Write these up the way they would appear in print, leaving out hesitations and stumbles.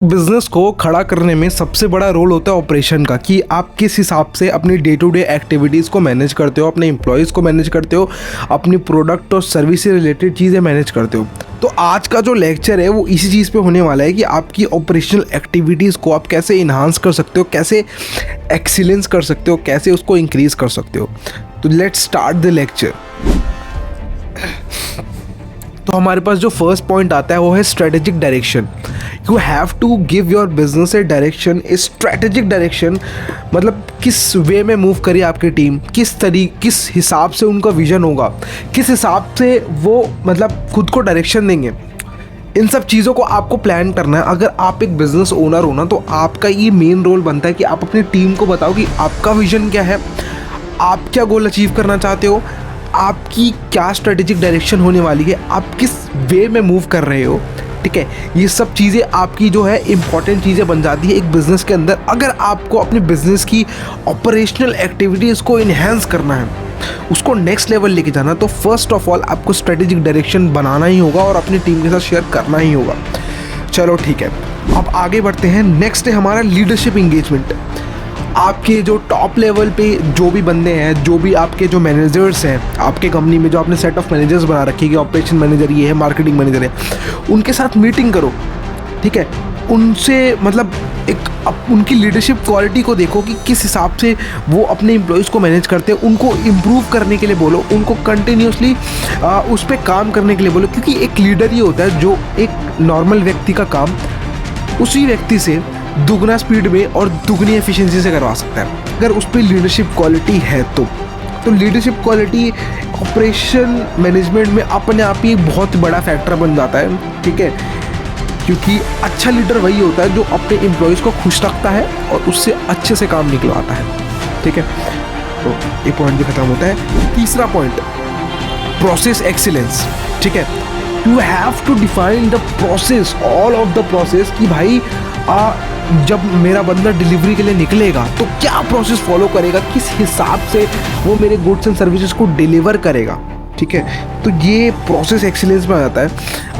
Business को खड़ा करने में सबसे बड़ा रोल होता है ऑपरेशन का, कि आप किस हिसाब से अपनी डे टू डे एक्टिविटीज़ को मैनेज करते हो, अपने एम्प्लॉयज़ को मैनेज करते हो, अपनी प्रोडक्ट और सर्विस से रिलेटेड चीज़ें मैनेज करते हो। तो आज का जो लेक्चर है वो इसी चीज़ पे होने वाला है कि आपकी ऑपरेशनल एक्टिविटीज़ को आप कैसे इन्हांस कर सकते हो, कैसे एक्सीलेंस कर सकते हो, कैसे उसको इंक्रीज़ कर सकते हो। तो लेट्स स्टार्ट द लेक्चर। तो हमारे पास जो फर्स्ट पॉइंट आता है वो है strategic direction. You have to give your business a direction, a strategic direction. मतलब किस वे में मूव करिए आपकी टीम, किस हिसाब से उनका विजन होगा, किस हिसाब से वो मतलब खुद को डायरेक्शन देंगे। इन सब चीज़ों को आपको प्लान करना है। अगर आप एक बिजनेस ओनर हो ना, तो आपका ये मेन रोल बनता है कि आप अपनी टीम को बताओ कि आपका विजन क्या है, आप क्या गोल अचीव करना चाहते हो, आपकी क्या स्ट्रेटेजिक डायरेक्शन होने वाली है, आप किस वे में मूव कर रहे हो। ठीक है, ये सब चीज़ें आपकी जो है इंपॉर्टेंट चीज़ें बन जाती है एक बिज़नेस के अंदर। अगर आपको अपने बिज़नेस की ऑपरेशनल एक्टिविटीज़ को इन्हेंस करना है, उसको नेक्स्ट लेवल लेके जाना, तो फर्स्ट ऑफ ऑल आपको स्ट्रेटेजिक डायरेक्शन बनाना ही होगा और अपनी टीम के साथ शेयर करना ही होगा। चलो ठीक है, अब आगे बढ़ते हैं। नेक्स्ट है हमारा लीडरशिप इंगेजमेंट। आपके जो टॉप लेवल पे जो भी बंदे हैं, जो भी आपके जो मैनेजर्स हैं आपके कंपनी में, जो आपने सेट ऑफ मैनेजर्स बना रखी है कि ऑपरेशन मैनेजर ये है, मार्केटिंग मैनेजर है, उनके साथ मीटिंग करो। ठीक है, उनसे मतलब उनकी लीडरशिप क्वालिटी को देखो कि किस हिसाब से वो अपने एम्प्लॉयज़ को मैनेज करते हैं। उनको इम्प्रूव करने के लिए बोलो, उनको कंटिन्यूसली उस पर काम करने के लिए बोलो, क्योंकि एक लीडर ये होता है जो एक नॉर्मल व्यक्ति का काम उसी व्यक्ति से दुगना स्पीड में और दुगनी एफिशिएंसी से करवा सकता है, अगर उस पर लीडरशिप क्वालिटी है तो लीडरशिप क्वालिटी ऑपरेशन मैनेजमेंट में अपने आप ही बहुत बड़ा फैक्टर बन जाता है। ठीक है, क्योंकि अच्छा लीडर वही होता है जो अपने एम्प्लॉयज़ को खुश रखता है और उससे अच्छे से काम निकलवाता है। ठीक है, तो ये पॉइंट भी खत्म होता है। तीसरा पॉइंट, प्रोसेस एक्सीलेंस। ठीक है, you have to define the process, all of the process, कि भाई जब मेरा बंदा डिलीवरी के लिए निकलेगा तो क्या प्रोसेस फॉलो करेगा, किस हिसाब से वो मेरे गुड्स एंड सर्विसेज को डिलीवर करेगा। ठीक है, तो ये प्रोसेस एक्सीलेंस में आ जाता है।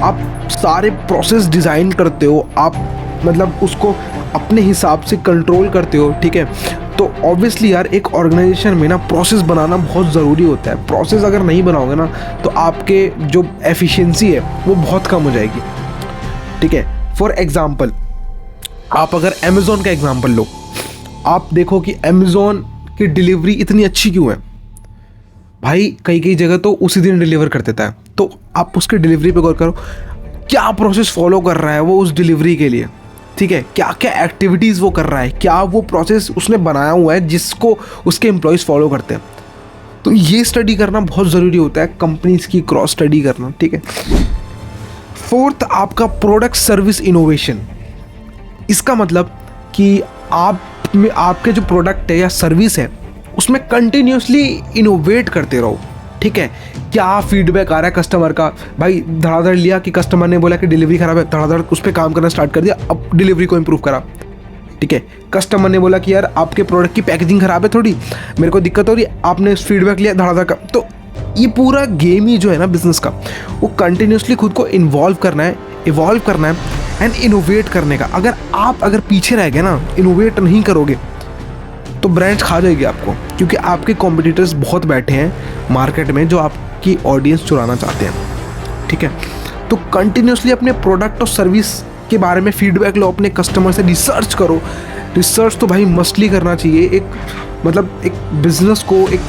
आप सारे प्रोसेस डिज़ाइन करते हो, आप मतलब उसको अपने हिसाब से कंट्रोल करते हो। ठीक है, तो ऑब्वियसली यार एक ऑर्गेनाइजेशन में ना प्रोसेस बनाना बहुत ज़रूरी होता है। प्रोसेस अगर नहीं बनाओगे ना तो आपके जो एफिशिएंसी है वो बहुत कम हो जाएगी। ठीक है, फॉर एग्जांपल आप अगर अमेज़ॉन का एग्जांपल लो, आप देखो कि अमेज़ॉन की डिलीवरी इतनी अच्छी क्यों है। भाई कई जगह तो उसी दिन डिलीवर कर देता है, तो आप उसकी डिलीवरी पे गौर करो, क्या प्रोसेस फॉलो कर रहा है वो उस डिलीवरी के लिए। ठीक है, क्या क्या एक्टिविटीज़ वो कर रहा है, क्या वो प्रोसेस उसने बनाया हुआ है जिसको उसके एम्प्लॉयज़ फॉलो करते हैं। तो ये स्टडी करना बहुत ज़रूरी होता है, कंपनीज की क्रॉस स्टडी करना। ठीक है, फोर्थ आपका प्रोडक्ट सर्विस इनोवेशन। इसका मतलब कि आपके जो प्रोडक्ट है या सर्विस है उसमें कंटिन्यूसली इनोवेट करते रहो। ठीक है, क्या फीडबैक आ रहा है कस्टमर का, भाई धड़ाधड़ लिया कि कस्टमर ने बोला कि डिलीवरी ख़राब है, धड़ाधड़ उस पर काम करना स्टार्ट कर दिया, अब डिलीवरी को इम्प्रूव करा। ठीक है, कस्टमर ने बोला कि यार आपके प्रोडक्ट की पैकेजिंग ख़राब है, थोड़ी मेरे को दिक्कत हो रही है, आपने फीडबैक लिया, धड़ाधड़ का। तो ये पूरा गेम ही जो है ना बिजनेस का, वो कंटिन्यूसली खुद को इन्वॉल्व करना है, इवॉल्व करना है एंड इनोवेट करने का। अगर पीछे रह गए ना, इनोवेट नहीं करोगे तो ब्रांड्स खा जाएगी आपको, क्योंकि आपके कॉम्पिटिटर्स बहुत बैठे हैं मार्केट में जो आपकी ऑडियंस चुराना चाहते हैं। ठीक है, तो कंटिन्यूसली अपने प्रोडक्ट और सर्विस के बारे में फीडबैक लो, अपने कस्टमर से रिसर्च करो। रिसर्च तो भाई मस्टली करना चाहिए। एक बिजनेस को एक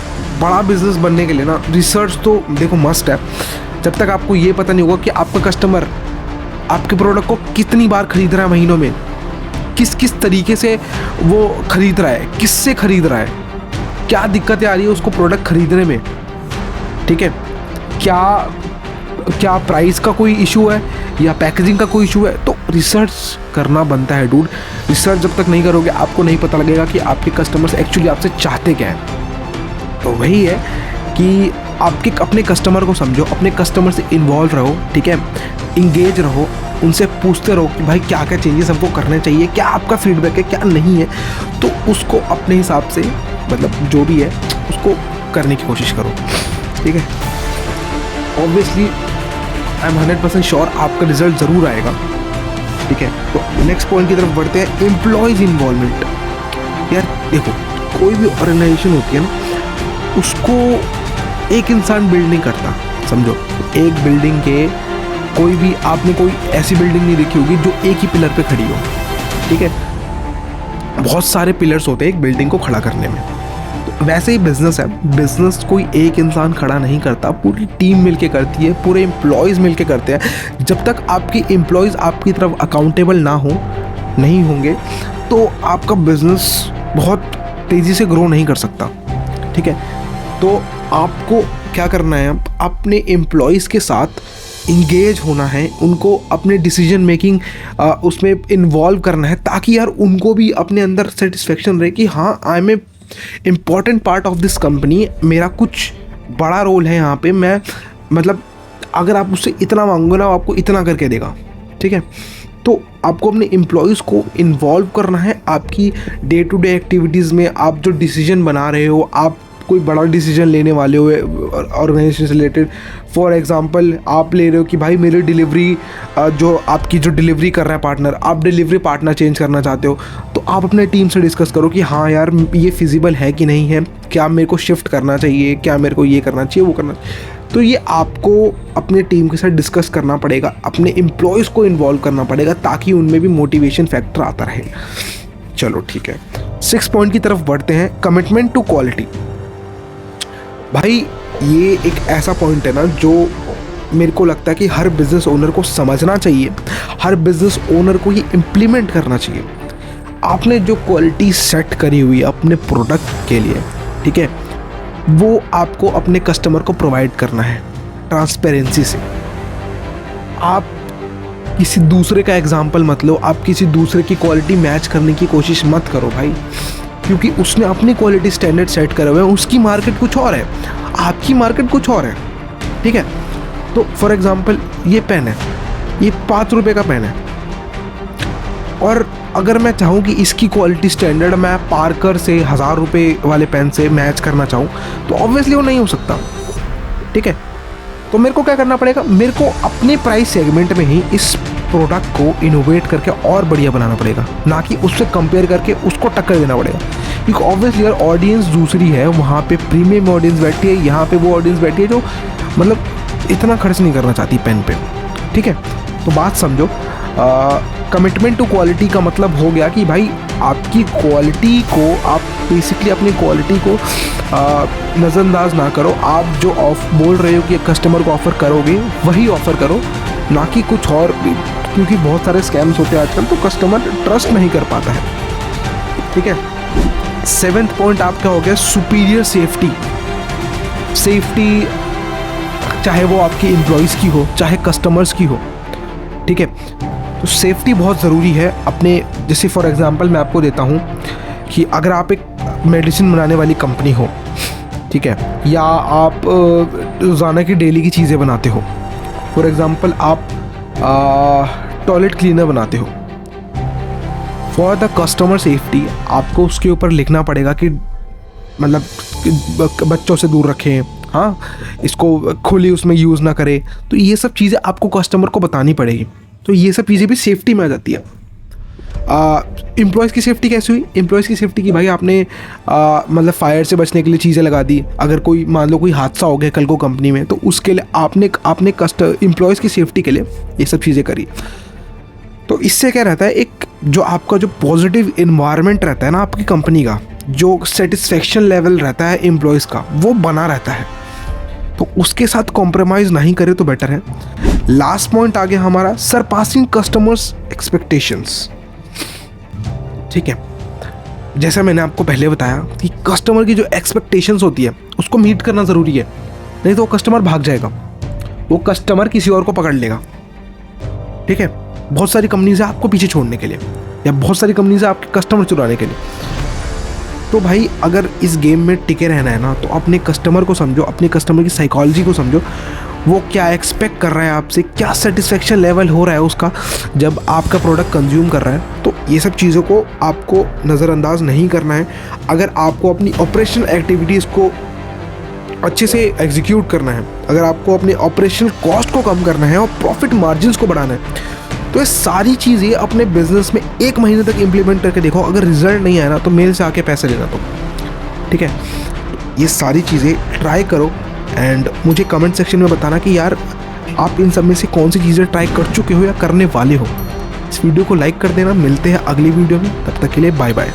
बड़ा बिजनेस बनने के लिए ना रिसर्च तो देखो मस्ट है। जब तक आपको ये पता नहीं होगा कि आपका कस्टमर आपके प्रोडक्ट को कितनी बार खरीद रहा है महीनों में, किस तरीके से वो खरीद रहा है, किससे खरीद रहा है, क्या दिक्कतें आ रही है उसको प्रोडक्ट खरीदने में। ठीक है, क्या प्राइस का कोई इशू है या पैकेजिंग का कोई इशू है, तो रिसर्च करना बनता है डूड। रिसर्च जब तक नहीं करोगे आपको नहीं पता लगेगा कि आपके कस्टमर्स एक्चुअली आपसे चाहते क्या हैं। तो वही है कि अपने कस्टमर को समझो, अपने कस्टमर से इन्वॉल्व रहो। ठीक है, इंगेज रहो, उनसे पूछते रहो कि भाई क्या क्या चेंजेस हमको करने चाहिए, क्या आपका फीडबैक है, क्या नहीं है, तो उसको अपने हिसाब से मतलब जो भी है उसको करने की कोशिश करो। ठीक है, ऑब्वियसली आई एम 100% श्योर आपका रिजल्ट ज़रूर आएगा। ठीक है। तो नेक्स्ट पॉइंट की तरफ बढ़ते हैं, एम्प्लॉयज़ इन्वॉल्वमेंट। यार देखो, कोई भी ऑर्गेनाइजेशन होती है ना, उसको एक इंसान बिल्ड नहीं करता, समझो। एक बिल्डिंग के कोई भी, आपने कोई ऐसी बिल्डिंग नहीं देखी होगी जो एक ही पिलर पे खड़ी हो, ठीक है। बहुत सारे पिलर्स होते हैं एक बिल्डिंग को खड़ा करने में। तो वैसे ही बिजनेस है, बिजनेस कोई एक इंसान खड़ा नहीं करता, पूरी टीम मिलके करती है, पूरे एम्प्लॉयज़ मिलके करते हैं। जब तक आपके एम्प्लॉयज़ आपकी तरफ अकाउंटेबल ना हो, नहीं होंगे, तो आपका बिजनेस बहुत तेज़ी से ग्रो नहीं कर सकता, ठीक है। तो आपको क्या करना है, अपने एम्प्लॉयज़ के साथ इंगेज होना है, उनको अपने डिसीजन मेकिंग उसमें इन्वॉल्व करना है, ताकि यार उनको भी अपने अंदर सेटिस्फेक्शन रहे कि हाँ, I am a important part of this company, मेरा कुछ बड़ा रोल है यहाँ पे। मैं मतलब अगर आप उससे इतना मांगोगे ना, आपको इतना करके देगा, ठीक है। तो आपको अपने एम्प्लॉयज़ को इन्वॉल्व करना है आपकी डे टू डे एक्टिविटीज़ में। आप जो डिसीजन बना रहे हो, आप कोई बड़ा डिसीजन लेने वाले हो ऑर्गेनाइजेशन से रिलेटेड, फॉर एग्जांपल आप ले रहे हो कि भाई मेरी डिलीवरी, जो आपकी जो डिलीवरी कर रहा है पार्टनर, आप डिलीवरी पार्टनर चेंज करना चाहते हो, तो आप अपने टीम से डिस्कस करो कि हाँ यार, ये फिजिबल है कि नहीं है, क्या मेरे को शिफ्ट करना चाहिए, क्या मेरे को ये करना चाहिए, वो करना चाहिए। तो ये आपको अपने टीम के साथ डिस्कस करना पड़ेगा, अपने एम्प्लॉयज़ को इन्वॉल्व करना पड़ेगा, ताकि उनमें भी मोटिवेशन फैक्टर आता रहे। चलो ठीक है, 6 पॉइंट की तरफ बढ़ते हैं, कमिटमेंट टू क्वालिटी। भाई ये एक ऐसा पॉइंट है ना, जो मेरे को लगता है कि हर बिज़नेस ओनर को समझना चाहिए, हर बिज़नेस ओनर को ये इम्प्लीमेंट करना चाहिए। आपने जो क्वालिटी सेट करी हुई है अपने प्रोडक्ट के लिए, ठीक है, वो आपको अपने कस्टमर को प्रोवाइड करना है ट्रांसपेरेंसी से। आप किसी दूसरे का एग्जाम्पल मत लो, आप किसी दूसरे की क्वालिटी मैच करने की कोशिश मत करो भाई, क्योंकि उसने अपनी क्वालिटी स्टैंडर्ड सेट करे हुए हैं, उसकी मार्केट कुछ और है, आपकी मार्केट कुछ और है, ठीक है। तो फॉर एग्जांपल ये पेन है, ये 5 रुपये का पेन है, और अगर मैं चाहूँ कि इसकी क्वालिटी स्टैंडर्ड मैं पार्कर से 1000 रुपये वाले पेन से मैच करना चाहूँ, तो ऑब्वियसली वो नहीं हो सकता, ठीक है। तो मेरे को क्या करना पड़ेगा, मेरे को अपने प्राइस सेगमेंट में ही इस प्रोडक्ट को इनोवेट करके और बढ़िया बनाना पड़ेगा, ना कि उससे कंपेयर करके उसको टक्कर देना पड़ेगा। क्योंकि ऑब्वियसली यार ऑडियंस दूसरी है, वहाँ पे प्रीमियम ऑडियंस बैठी है, यहाँ पे वो ऑडियंस बैठी है जो मतलब इतना खर्च नहीं करना चाहती पेन पे, ठीक है। तो बात समझो, कमिटमेंट टू क्वालिटी का मतलब हो गया कि भाई आपकी क्वालिटी को, आप बेसिकली अपनी क्वालिटी को नज़रअंदाज ना करो। आप जो बोल रहे हो कि कस्टमर को ऑफ़र करोगे, वही ऑफ़र करो, ना कि कुछ और, क्योंकि बहुत सारे स्कैम्स होते हैं आजकल, तो कस्टमर ट्रस्ट नहीं कर पाता है, ठीक है। 7th पॉइंट आपका हो गया सुपीरियर सेफ्टी। सेफ्टी चाहे वो आपके एम्प्लॉयज़ की हो, चाहे कस्टमर्स की हो, ठीक है। तो सेफ्टी बहुत ज़रूरी है अपने, जैसे फॉर एग्जांपल मैं आपको देता हूँ कि अगर आप एक मेडिसिन बनाने वाली कंपनी हो, ठीक है, या आप रोज़ाना की डेली की चीज़ें बनाते हो, फॉर एग्जांपल आप टॉयलेट क्लीनर बनाते हो, फॉर द कस्टमर सेफ्टी आपको उसके ऊपर लिखना पड़ेगा कि मतलब बच्चों से दूर रखें, हाँ, इसको खुली उसमें यूज़ ना करें। तो ये सब चीज़ें आपको कस्टमर को बतानी पड़ेगी। तो ये सब चीज़ें भी सेफ्टी में आ जाती है। एम्प्लॉयज़ की सेफ्टी कैसे हुई, एम्प्लॉयज़ की सेफ्टी की भाई आपने मतलब फायर से बचने के लिए चीज़ें लगा दी। अगर कोई मान लो कोई हादसा हो गया कल को कंपनी में, तो उसके लिए आपने एम्प्लॉयज़ की सेफ्टी के लिए ये सब चीज़ें करी। तो इससे क्या रहता है, एक जो आपका जो पॉजिटिव इन्वायरमेंट रहता है ना आपकी कंपनी का, जो सेटिस्फेक्शन लेवल रहता है एम्प्लॉयज़ का, वो बना रहता है। तो उसके साथ कॉम्प्रोमाइज़ नहीं करे तो बेटर है। लास्ट पॉइंट आ गया हमारा सरपासिंग कस्टमर्स एक्सपेक्टेशंस, ठीक है। जैसा मैंने आपको पहले बताया कि कस्टमर की जो एक्सपेक्टेशंस होती है उसको मीट करना ज़रूरी है, नहीं तो वो कस्टमर भाग जाएगा, वो कस्टमर किसी और को पकड़ लेगा, ठीक है। बहुत सारी कंपनीज है आपको पीछे छोड़ने के लिए, या बहुत सारी कंपनीज है आपके कस्टमर चुराने के लिए। तो भाई अगर इस गेम में टिके रहना है ना, तो अपने कस्टमर को समझो, अपने कस्टमर की साइकोलॉजी को समझो, वो क्या एक्सपेक्ट कर रहा है आपसे, क्या सेटिस्फेक्शन लेवल हो रहा है उसका जब आपका प्रोडक्ट कंज्यूम कर रहा है। तो ये सब चीज़ों को आपको नज़रअंदाज नहीं करना है। अगर आपको अपनी ऑपरेशनल एक्टिविटीज़ को अच्छे से एग्जीक्यूट करना है, अगर आपको अपने ऑपरेशनल कॉस्ट को कम करना है और प्रॉफिट मार्जिन्स को बढ़ाना है, तो ये सारी चीज़ें अपने बिजनेस में 1 महीने तक इम्प्लीमेंट करके देखो, अगर रिजल्ट नहीं आया ना तो मेल से आके पैसे लेना तुम, ठीक है। ये सारी चीज़ें ट्राई करो एंड मुझे कमेंट सेक्शन में बताना कि यार आप इन सब में से कौन सी चीज़ें ट्राई कर चुके हो या करने वाले हो। इस वीडियो को लाइक कर देना। मिलते हैं अगली वीडियो में, तब तक के लिए बाय बाय।